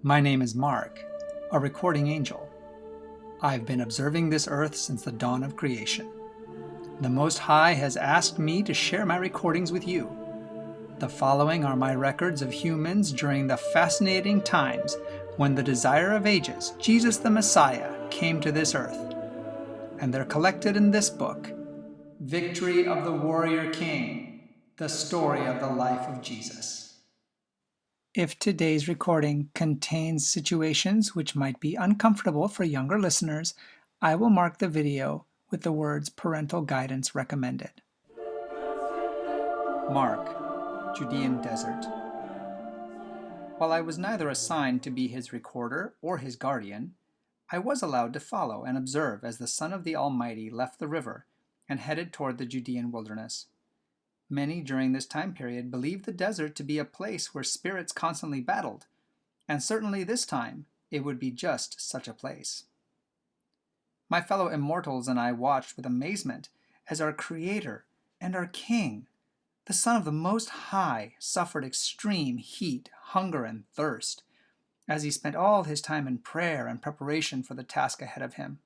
My name is Mark, a recording angel. I've been observing this earth since the dawn of creation. The Most High has asked me to share my recordings with you. The following are my records of humans during the fascinating times when the desire of ages, Jesus the Messiah, came to this earth. And they're collected in this book, Victory of the Warrior King, the story of the life of Jesus. If today's recording contains situations which might be uncomfortable for younger listeners, I will mark the video with the words parental guidance recommended. Mark, Judean Desert. While I was neither assigned to be his recorder or his guardian, I was allowed to follow and observe as the Son of the Almighty left the river and headed toward the Judean wilderness. Many during this time period believed the desert to be a place where spirits constantly battled, and certainly this time it would be just such a place. My fellow immortals and I watched with amazement as our Creator and our King, the Son of the Most High, suffered extreme heat, hunger, and thirst, as he spent all his time in prayer and preparation for the task ahead of him.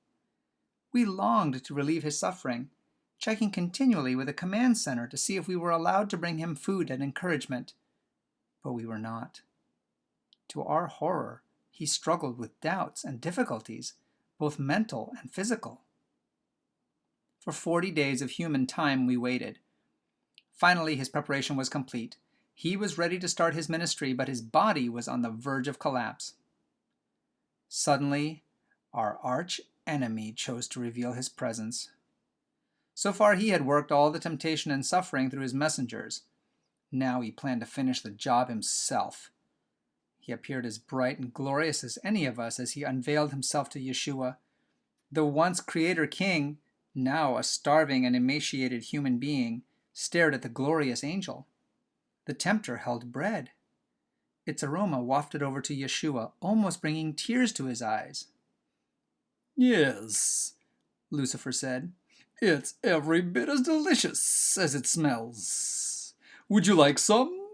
We longed to relieve his suffering, checking continually with the command center to see if we were allowed to bring him food and encouragement. But we were not. To our horror, he struggled with doubts and difficulties, both mental and physical. For 40 days of human time we waited. Finally, his preparation was complete. He was ready to start his ministry, but his body was on the verge of collapse. Suddenly, our arch enemy chose to reveal his presence. So far, he had worked all the temptation and suffering through his messengers. Now he planned to finish the job himself. He appeared as bright and glorious as any of us as he unveiled himself to Yeshua. The once Creator King, now a starving and emaciated human being, stared at the glorious angel. The tempter held bread. Its aroma wafted over to Yeshua, almost bringing tears to his eyes. "Yes," Lucifer said. "It's every bit as delicious as it smells. Would you like some?"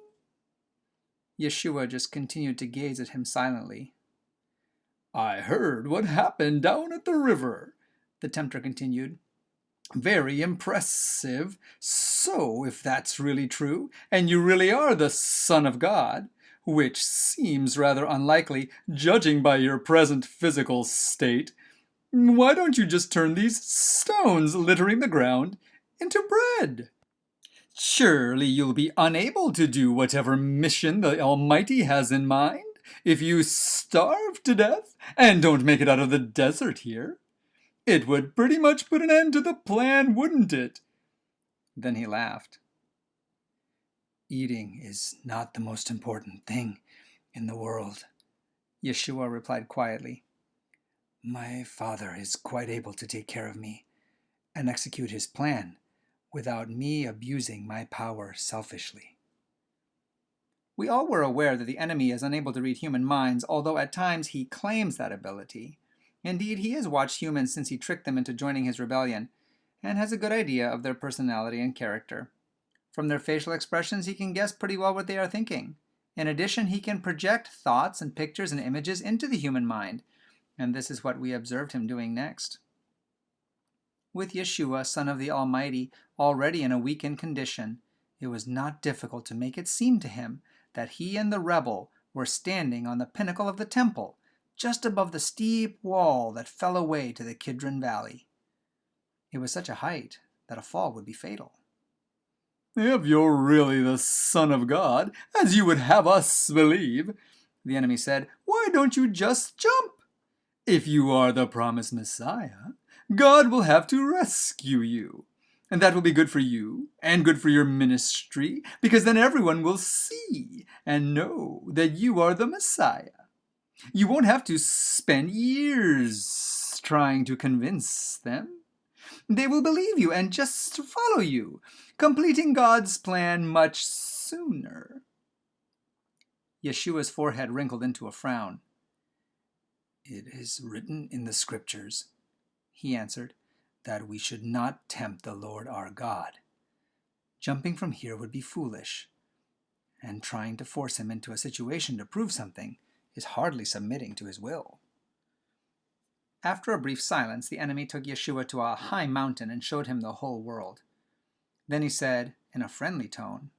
Yeshua just continued to gaze at him silently. "I heard what happened down at the river," the tempter continued. "Very impressive. So, if that's really true, and you really are the Son of God, which seems rather unlikely, judging by your present physical state, why don't you just turn these stones littering the ground into bread? Surely you'll be unable to do whatever mission the Almighty has in mind if you starve to death and don't make it out of the desert here. It would pretty much put an end to the plan, wouldn't it?" Then he laughed. "Eating is not the most important thing in the world," Yeshua replied quietly. "My Father is quite able to take care of me and execute his plan without me abusing my power selfishly." We all were aware that the enemy is unable to read human minds, although at times he claims that ability. Indeed, he has watched humans since he tricked them into joining his rebellion, and has a good idea of their personality and character. From their facial expressions, he can guess pretty well what they are thinking. In addition, he can project thoughts and pictures and images into the human mind, and this is what we observed him doing next. With Yeshua, Son of the Almighty, already in a weakened condition, it was not difficult to make it seem to him that he and the rebel were standing on the pinnacle of the temple, just above the steep wall that fell away to the Kidron Valley. It was such a height that a fall would be fatal. "If you're really the Son of God, as you would have us believe," the enemy said, "why don't you just jump? If you are the promised Messiah, God will have to rescue you. And that will be good for you and good for your ministry, because then everyone will see and know that you are the Messiah. You won't have to spend years trying to convince them. They will believe you and just follow you, completing God's plan much sooner." Yeshua's forehead wrinkled into a frown. "It is written in the scriptures," he answered, "that we should not tempt the Lord our God. Jumping from here would be foolish, and trying to force him into a situation to prove something is hardly submitting to his will. After a brief silence, the enemy took Yeshua to a high mountain and showed him the whole world. Then he said, in a friendly tone,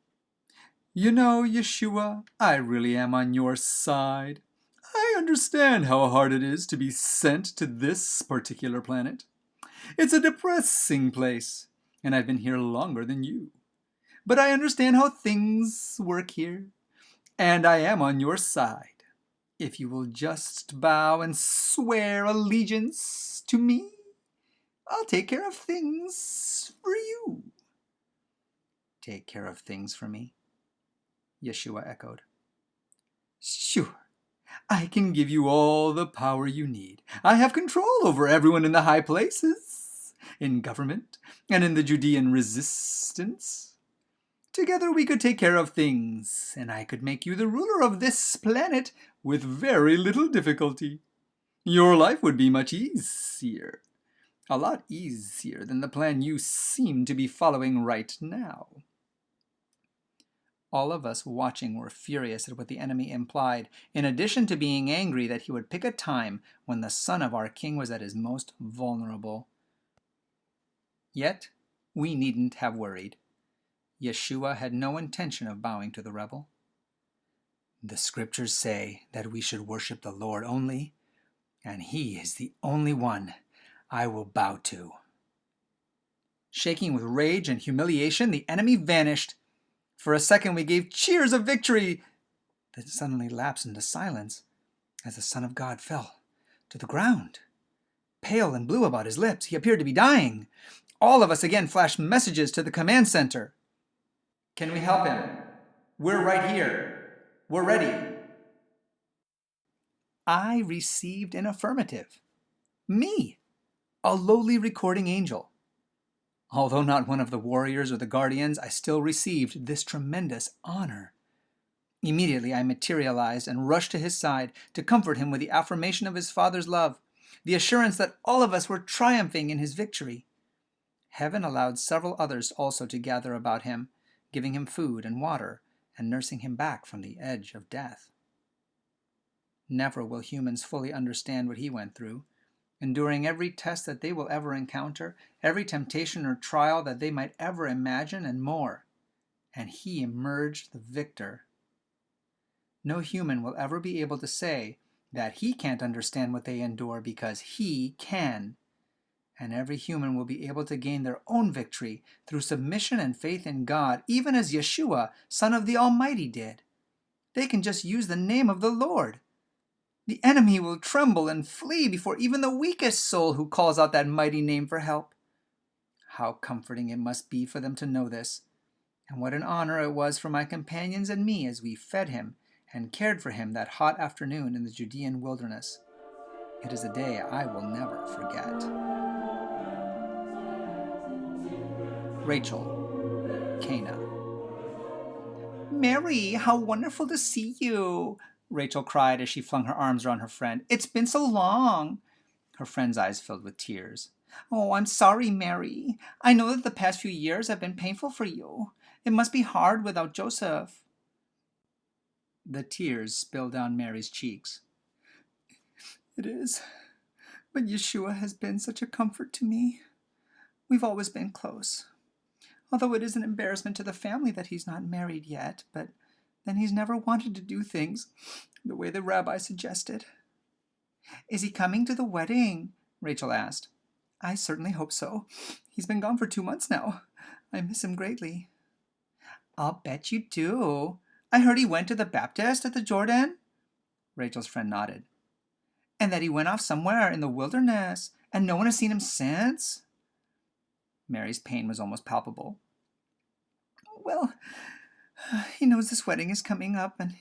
"You know, Yeshua, I really am on your side. I understand how hard it is to be sent to this particular planet. It's a depressing place, and I've been here longer than you. But I understand how things work here, and I am on your side. If you will just bow and swear allegiance to me, I'll take care of things for you." "Take care of things for me?" Yeshua echoed. "Sure. I can give you all the power you need. I have control over everyone in the high places, in government, and in the Judean resistance. Together we could take care of things, and I could make you the ruler of this planet with very little difficulty. Your life would be much easier. A lot easier than the plan you seem to be following right now." All of us watching were furious at what the enemy implied, in addition to being angry that he would pick a time when the son of our king was at his most vulnerable. Yet, we needn't have worried. Yeshua had no intention of bowing to the rebel. "The scriptures say that we should worship the Lord only, and he is the only one I will bow to." Shaking with rage and humiliation, the enemy vanished. For a second we gave cheers of victory, then suddenly lapsed into silence as the Son of God fell to the ground. Pale and blue about his lips, he appeared to be dying. All of us again flashed messages to the command center. "Can we help him? We're right here. We're ready." I received an affirmative. Me, a lowly recording angel. Although not one of the warriors or the guardians, I still received this tremendous honor. Immediately I materialized and rushed to his side to comfort him with the affirmation of his Father's love, the assurance that all of us were triumphing in his victory. Heaven allowed several others also to gather about him, giving him food and water and nursing him back from the edge of death. Never will humans fully understand what he went through, enduring every test that they will ever encounter, every temptation or trial that they might ever imagine, and more. And he emerged the victor. No human will ever be able to say that he can't understand what they endure, because he can. And every human will be able to gain their own victory through submission and faith in God, even as Yeshua, Son of the Almighty, did. They can just use the name of the Lord. The enemy will tremble and flee before even the weakest soul who calls out that mighty name for help. How comforting it must be for them to know this, and what an honor it was for my companions and me as we fed him and cared for him that hot afternoon in the Judean wilderness. It is a day I will never forget. Rachel, Cana. "Mary, how wonderful to see you," Rachel cried as she flung her arms around her friend. "It's been so long." Her friend's eyes filled with tears. "Oh, I'm sorry, Mary. I know that the past few years have been painful for you. It must be hard without Joseph." The tears spilled down Mary's cheeks. "It is, but Yeshua has been such a comfort to me. We've always been close. Although it is an embarrassment to the family that he's not married yet, but then he's never wanted to do things the way the rabbi suggested." "Is he coming to the wedding?" Rachel asked. "I certainly hope so. He's been gone for 2 months now. I miss him greatly." "I'll bet you do. I heard he went to the Baptist at the Jordan." Rachel's friend nodded. "And that he went off somewhere in the wilderness, and no one has seen him since?" Mary's pain was almost palpable. "Well, he knows this wedding is coming up, and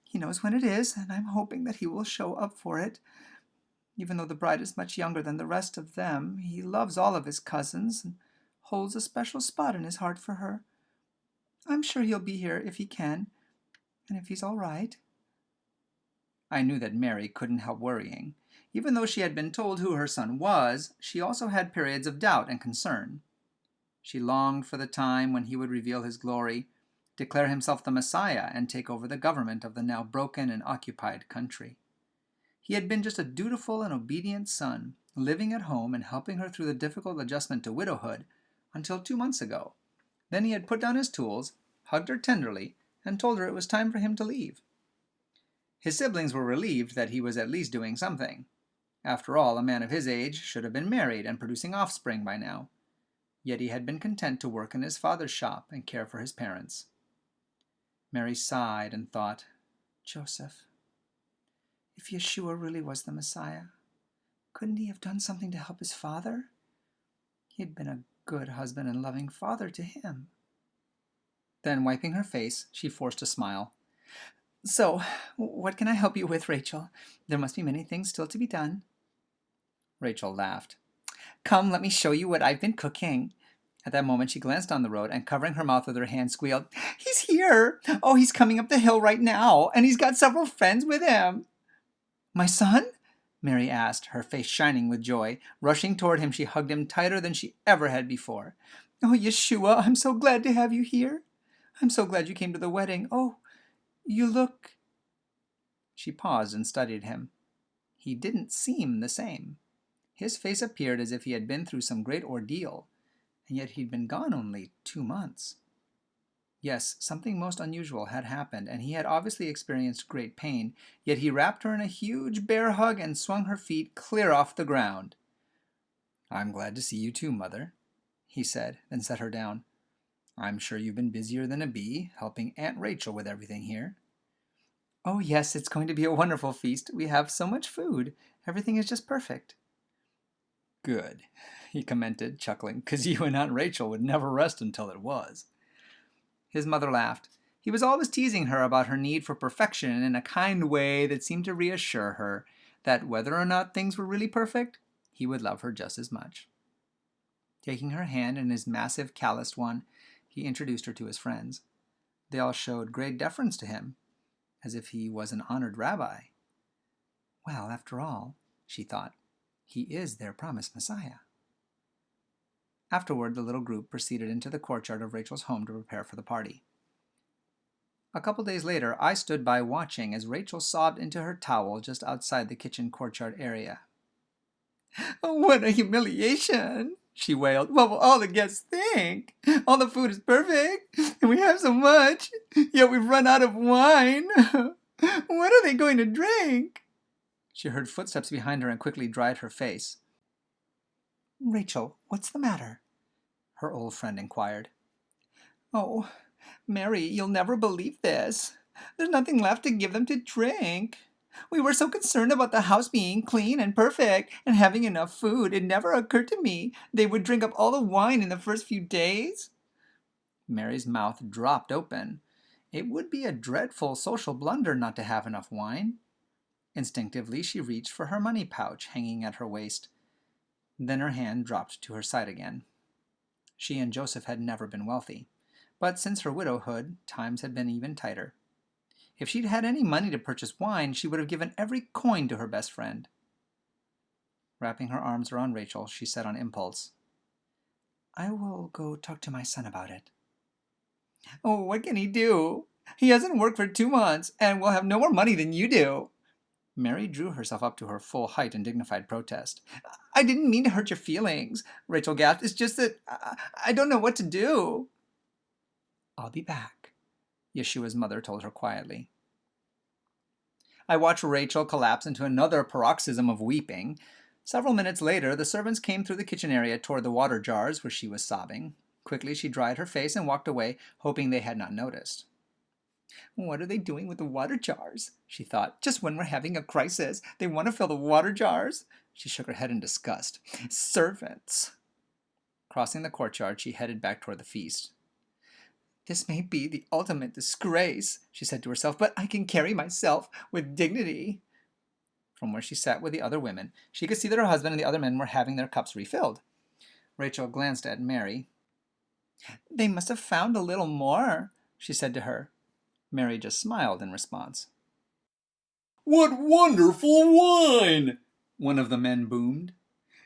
he knows when it is, and I'm hoping that he will show up for it. Even though the bride is much younger than the rest of them, he loves all of his cousins and holds a special spot in his heart for her. I'm sure he'll be here if he can, and if he's all right." I knew that Mary couldn't help worrying. Even though she had been told who her son was, she also had periods of doubt and concern. She longed for the time when he would reveal his glory, declare himself the Messiah, and take over the government of the now broken and occupied country. He had been just a dutiful and obedient son, living at home and helping her through the difficult adjustment to widowhood until 2 months ago. Then he had put down his tools, hugged her tenderly, and told her it was time for him to leave. His siblings were relieved that he was at least doing something. After all, a man of his age should have been married and producing offspring by now. Yet he had been content to work in his father's shop and care for his parents. Mary sighed and thought, Joseph, if Yeshua really was the Messiah, couldn't he have done something to help his father? He had been a good husband and loving father to him. Then, wiping her face, she forced a smile. So, what can I help you with, Rachel? There must be many things still to be done. Rachel laughed. Come, let me show you what I've been cooking. At that moment, she glanced down the road and, covering her mouth with her hand, squealed, He's here! Oh, he's coming up the hill right now, and he's got several friends with him. My son? Mary asked, her face shining with joy. Rushing toward him, she hugged him tighter than she ever had before. Oh, Yeshua, I'm so glad to have you here. I'm so glad you came to the wedding. Oh, you look... She paused and studied him. He didn't seem the same. His face appeared as if he had been through some great ordeal, and yet he'd been gone only 2 months. Yes, something most unusual had happened, and he had obviously experienced great pain, yet he wrapped her in a huge bear hug and swung her feet clear off the ground. I'm glad to see you too, Mother, he said, then set her down. I'm sure you've been busier than a bee, helping Aunt Rachel with everything here. Oh, yes, it's going to be a wonderful feast. We have so much food. Everything is just perfect. Good, he commented, chuckling, 'cause you and Aunt Rachel would never rest until it was. His mother laughed. He was always teasing her about her need for perfection in a kind way that seemed to reassure her that whether or not things were really perfect, he would love her just as much. Taking her hand in his massive, calloused one, he introduced her to his friends. They all showed great deference to him, as if he was an honored rabbi. Well, after all, she thought, he is their promised Messiah. Afterward, the little group proceeded into the courtyard of Rachel's home to prepare for the party. A couple days later, I stood by watching as Rachel sobbed into her towel just outside the kitchen courtyard area. Oh, what a humiliation, she wailed. What will all the guests think? All the food is perfect, and we have so much, yet we've run out of wine. What are they going to drink? She heard footsteps behind her and quickly dried her face. Rachel, what's the matter? Her old friend inquired. Oh, Mary, you'll never believe this. There's nothing left to give them to drink. We were so concerned about the house being clean and perfect and having enough food, it never occurred to me they would drink up all the wine in the first few days. Mary's mouth dropped open. It would be a dreadful social blunder not to have enough wine. Instinctively, she reached for her money pouch hanging at her waist. Then her hand dropped to her side again. She and Joseph had never been wealthy, but since her widowhood, times had been even tighter. If she'd had any money to purchase wine, she would have given every coin to her best friend. Wrapping her arms around Rachel, she said on impulse, I will go talk to my son about it. Oh, what can he do? He hasn't worked for 2 months and will have no more money than you do. Mary drew herself up to her full height in dignified protest. I didn't mean to hurt your feelings, Rachel gasped. It's just that I don't know what to do. I'll be back, Yeshua's mother told her quietly. I watched Rachel collapse into another paroxysm of weeping. Several minutes later, the servants came through the kitchen area toward the water jars where she was sobbing. Quickly, she dried her face and walked away, hoping they had not noticed. What are they doing with the water jars? She thought. Just when we're having a crisis, they want to fill the water jars. She shook her head in disgust. Servants. Crossing the courtyard, she headed back toward the feast. This may be the ultimate disgrace, she said to herself, but I can carry myself with dignity. From where she sat with the other women, she could see that her husband and the other men were having their cups refilled. Rachel glanced at Mary. They must have found a little more, she said to her. Mary just smiled in response. What wonderful wine! One of the men boomed.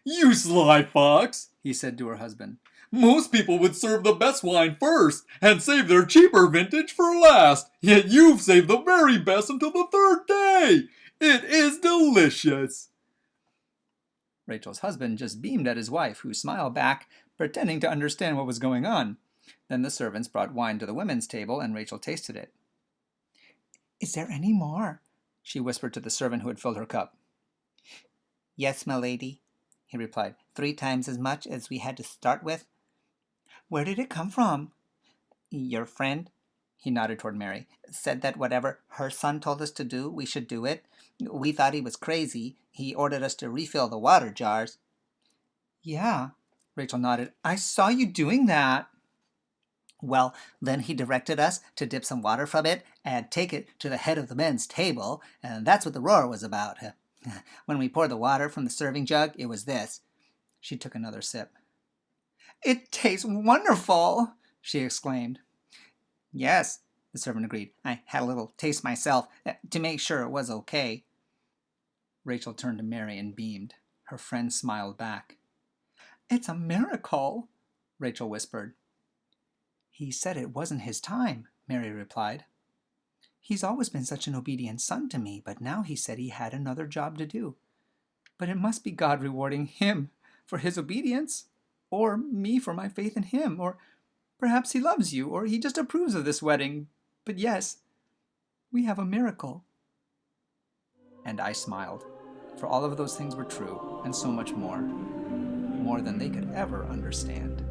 You sly fox, he said to her husband. Most people would serve the best wine first and save their cheaper vintage for last, yet you've saved the very best until the third day. It is delicious. Rachel's husband just beamed at his wife, who smiled back, pretending to understand what was going on. Then the servants brought wine to the women's table, and Rachel tasted it. "Is there any more?" she whispered to the servant who had filled her cup. "Yes, my lady," he replied. 3 times as much as we had to start with. "Where did it come from?" "Your friend," he nodded toward Mary, "said that whatever her son told us to do, we should do it. We thought he was crazy. He ordered us to refill the water jars." "Yeah," Rachel nodded. "I saw you doing that." "Well, then he directed us to dip some water from it and take it to the head of the men's table, and that's what the roar was about. When we poured the water from the serving jug, it was this." She took another sip. "It tastes wonderful!" she exclaimed. "Yes," the servant agreed. "I had a little taste myself to make sure it was okay." Rachel turned to Mary and beamed. Her friend smiled back. "It's a miracle," Rachel whispered. "He said it wasn't his time," Mary replied. "He's always been such an obedient son to me, but now he said he had another job to do. But it must be God rewarding him for his obedience, or me for my faith in him, or perhaps he loves you, or he just approves of this wedding. But yes, we have a miracle." And I smiled, for all of those things were true, and so much more than they could ever understand.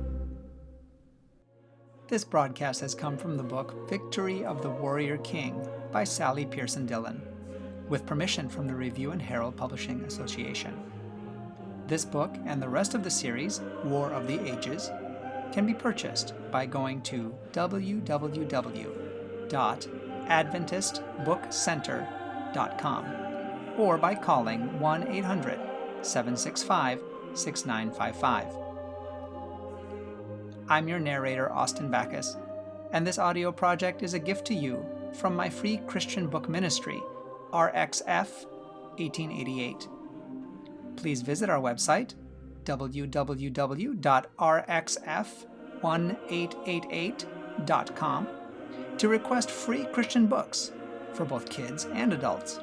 This broadcast has come from the book Victory of the Warrior King by Sally Pierson Dillon, with permission from the Review and Herald Publishing Association. This book and the rest of the series, War of the Ages, can be purchased by going to www.adventistbookcenter.com or by calling 1-800-765-6955. I'm your narrator, Austin Backus, and this audio project is a gift to you from my free Christian book ministry, RXF 1888. Please visit our website, www.rxf1888.com, to request free Christian books for both kids and adults.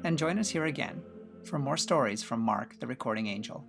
And join us here again for more stories from Mark the Recording Angel.